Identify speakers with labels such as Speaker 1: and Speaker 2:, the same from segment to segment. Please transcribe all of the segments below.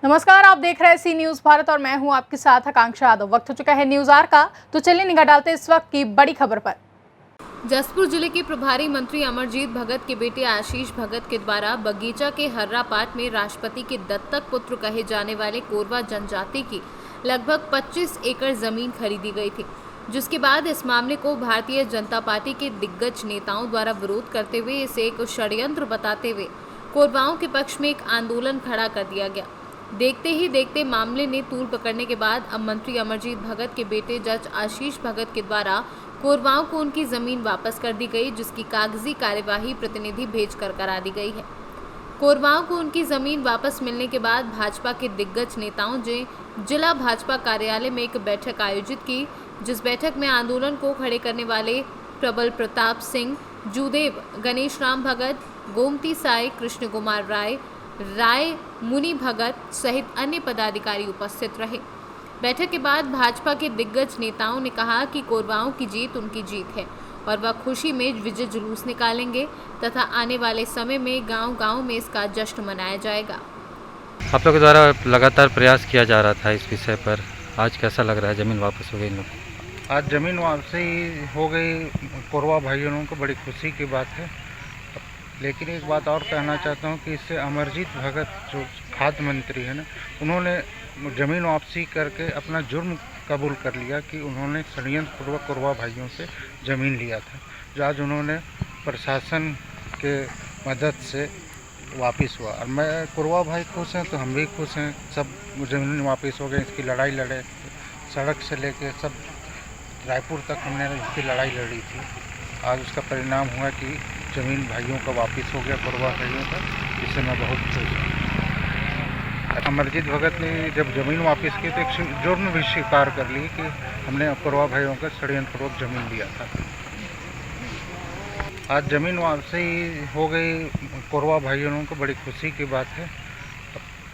Speaker 1: नमस्कार, आप देख रहे हैं सी न्यूज भारत और मैं हूं आपके साथ आकांक्षा यादव। वक्त हो चुका है न्यूज आर का, तो चलिए निगाह डालते हैं इस वक्त की बड़ी खबर पर।
Speaker 2: जसपुर जिले के प्रभारी मंत्री अमरजीत भगत के बेटे आशीष भगत के द्वारा बगीचा के हर्रापाट में राष्ट्रपति के दत्तक पुत्र कहे जाने वाले कोरवा जनजाति की लगभग 25 एकड़ जमीन खरीदी गई थी, जिसके बाद इस मामले को भारतीय जनता पार्टी के दिग्गज नेताओं द्वारा विरोध करते हुए इसे एक षड्यंत्र बताते हुए कोरवाओं के पक्ष में एक आंदोलन खड़ा कर दिया गया। देखते ही देखते मामले ने तूल पकड़ने के बाद अब मंत्री अमरजीत भगत के बेटे जज आशीष भगत के द्वारा कोरवाओं को उनकी जमीन वापस कर दी गई, जिसकी कागजी कार्यवाही प्रतिनिधि भेजकर करा दी गई है। कोरवाओं को उनकी जमीन वापस मिलने के बाद भाजपा के दिग्गज नेताओं ने जिला भाजपा कार्यालय में एक बैठक आयोजित की, जिस बैठक में आंदोलन को खड़े करने वाले प्रबल प्रताप सिंह, जूदेव, गणेश राम भगत, गोमती साई, कृष्ण कुमार राय मुनि भगत सहित अन्य पदाधिकारी उपस्थित रहे। बैठक के बाद भाजपा के दिग्गज नेताओं ने कहा कि कोरवाओं की जीत उनकी जीत है और वह खुशी में विजय जुलूस निकालेंगे तथा आने वाले समय में गांव-गांव में इसका जश्न मनाया जाएगा।
Speaker 3: आप लोगों के द्वारा लगातार प्रयास किया जा रहा था इस विषय पर, आज कैसा लग रहा है? जमीन वापस हो गई इन लोग?
Speaker 4: आज ज़मीन वापसी हो गई, कोरवा भाइयों को बड़ी खुशी की बात है। लेकिन एक बात और कहना चाहता हूँ कि इससे अमरजीत भगत जो खाद्य मंत्री है ना, उन्होंने ज़मीन वापसी करके अपना जुर्म कबूल कर लिया कि उन्होंने षड्यंत्र पूर्वक कोरवा भाइयों से ज़मीन लिया था, जो आज उन्होंने प्रशासन के मदद से वापस हुआ। और मैं कोरवा भाई खुश हैं तो हम भी खुश हैं। सब ज़मीन वापस हो गए। इसकी लड़ाई लड़े, सड़क से लेके सब रायपुर तक हमने इसकी लड़ाई लड़ी थी। आज उसका परिणाम हुआ कि ज़मीन भाइयों का वापस हो गया, कोरवा भाइयों का। इससे मैं बहुत खुश हूँ। अमरजीत भगत ने जब ज़मीन वापस की तो एक जुर्म भी स्वीकार कर ली कि हमने कोरवा भाइयों का षड्यंत्रपूर्वक ज़मीन लिया था। आज ज़मीन वापसी हो गई, कोरवा भाइयों को बड़ी खुशी की बात है।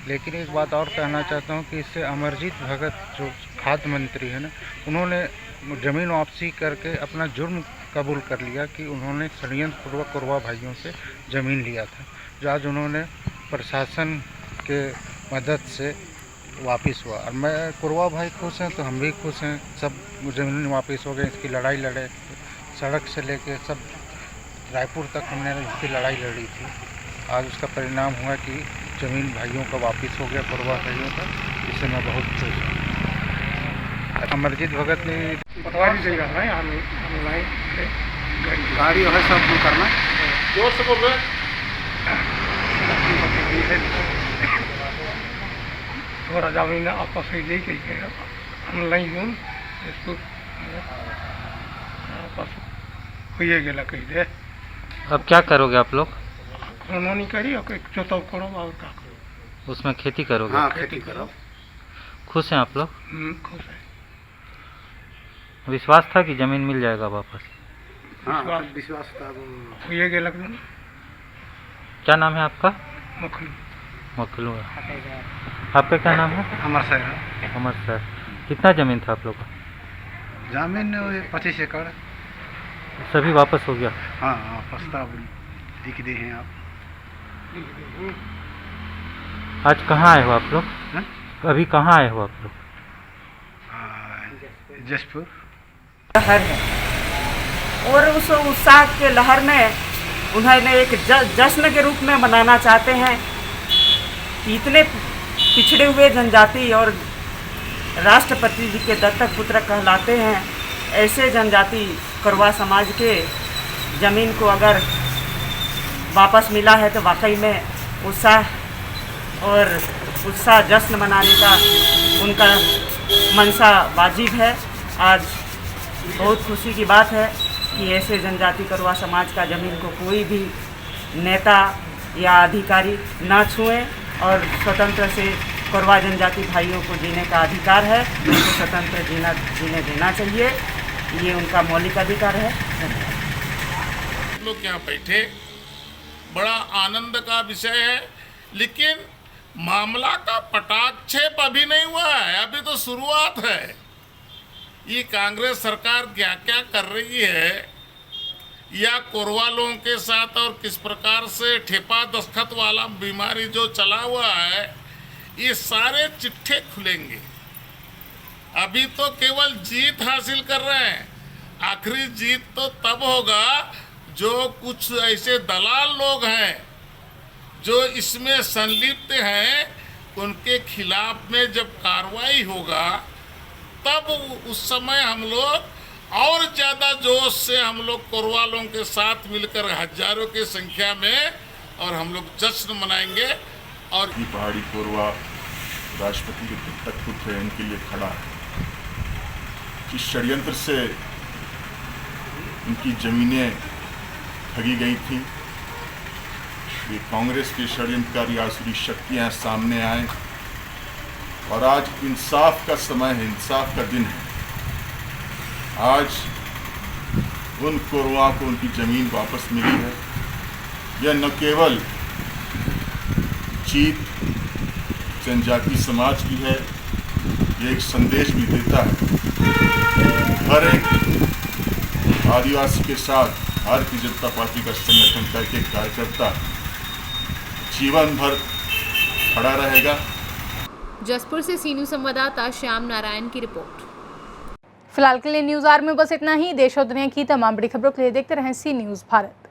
Speaker 4: लेकिन एक बात और कहना चाहता हूँ कि इससे अमरजीत भगत जो खाद्य मंत्री है ना, उन्होंने ज़मीन वापसी करके अपना जुर्म कबूल कर लिया कि उन्होंने षड्यंत्रपूर्वक कोरवा भाइयों से ज़मीन लिया था, जो आज उन्होंने प्रशासन के मदद से वापस हुआ। और मैं कोरवा भाई खुश हैं तो हम भी खुश हैं। सब ज़मीन वापस हो गए। इसकी लड़ाई लड़े, सड़क से लेके सब रायपुर तक हमने इसकी लड़ाई लड़ी थी। आज उसका परिणाम हुआ कि ज़मीन भाइयों का वापस हो गया, कोरवा भाइयों का। इससे मैं बहुत खुश हूँ। अमरजीत भगत ने
Speaker 5: पटवारी देगा है ऑनलाइन गाड़ी है सब करना जोर से बोल रहे थोड़ा जमीन आपस में ले गई ऑनलाइन हूँ इसको आपस हुए गया कही दे।
Speaker 3: अब क्या करोगे आप लोग?
Speaker 5: नहीं करी और चौथा करो और क्या करो,
Speaker 3: उसमें खेती करोगे?
Speaker 5: हाँ खेती करो।
Speaker 3: खुश हैं आप लोग?
Speaker 5: खुश है।
Speaker 3: विश्वास था कि ज़मीन मिल जाएगा वापस?
Speaker 5: हाँ विश्वास था। हुए गया लगन।
Speaker 3: क्या नाम है आपका? मखलू। आपका क्या नाम है?
Speaker 5: अमर सर।
Speaker 3: अमर सर। कितना ज़मीन था आप लोग का?
Speaker 5: जमीन 25 एकड़।
Speaker 3: सभी वापस हो गया?
Speaker 5: हाँ प्रस्ताव लिख दे हैं आप।
Speaker 3: आज कहाँ आए हो आप लोग?
Speaker 5: हाँ?
Speaker 3: अभी कहाँ आए हो आप लोग?
Speaker 5: जसपुर।
Speaker 6: लहर है और उस उत्साह के लहर में उन्होंने एक जश्न के रूप में मनाना चाहते हैं कि इतने पिछड़े हुए जनजाति और राष्ट्रपति जी के दत्तक पुत्र कहलाते हैं, ऐसे जनजाति कोरवा समाज के ज़मीन को अगर वापस मिला है तो वाकई में उत्साह जश्न मनाने का उनका मनसा वाजिब है। आज बहुत खुशी की बात है कि ऐसे जनजाति कोरवा समाज का ज़मीन को कोई भी नेता या अधिकारी ना छुएं और स्वतंत्र से कोरवा जनजाति भाइयों को जीने का अधिकार है, उनको स्वतंत्र जीने देना चाहिए। ये उनका मौलिक अधिकार है।
Speaker 7: धन्यवाद। लोग यहाँ बैठे, बड़ा आनंद का विषय है, लेकिन मामला का पटाक्षेप अभी नहीं हुआ है, अभी तो शुरुआत है। ये कांग्रेस सरकार क्या क्या कर रही है या कोरवा लोगों के साथ और किस प्रकार से ठेपा दस्तखत वाला बीमारी जो चला हुआ है, ये सारे चिट्ठे खुलेंगे। अभी तो केवल जीत हासिल कर रहे हैं, आखिरी जीत तो तब होगा जो कुछ ऐसे दलाल लोग हैं जो इसमें संलिप्त हैं, उनके खिलाफ में जब कार्रवाई होगा तब उस समय हम लोग और ज़्यादा जोश से हम लोग कोरवा लोगों के साथ मिलकर हजारों की संख्या में और हम लोग जश्न मनाएंगे। और
Speaker 8: ये पहाड़ी कोरवा राष्ट्रपति के दत्तक पुत्र है, इनके लिए खड़ा है। जिस षड्यंत्र से उनकी जमीनें ठगी गई थी, ये कांग्रेस के षड्यंत्रकारी आसुरी शक्तियां सामने आए और आज इंसाफ का समय है, इंसाफ का दिन है। आज उन कोरवा को उनकी ज़मीन वापस मिली है। यह न केवल जीत जनजाति समाज की है, यह एक संदेश भी देता है हर एक आदिवासी के साथ भारतीय जनता पार्टी का संगठन का एक कार्यकर्ता जीवन भर खड़ा रहेगा।
Speaker 2: जसपुर से सी न्यूज़ संवाददाता श्याम नारायण की रिपोर्ट।
Speaker 1: फिलहाल के लिए न्यूज आर में बस इतना ही। देश और दुनिया की तमाम बड़ी खबरों के लिए देखते रहें सी न्यूज भारत।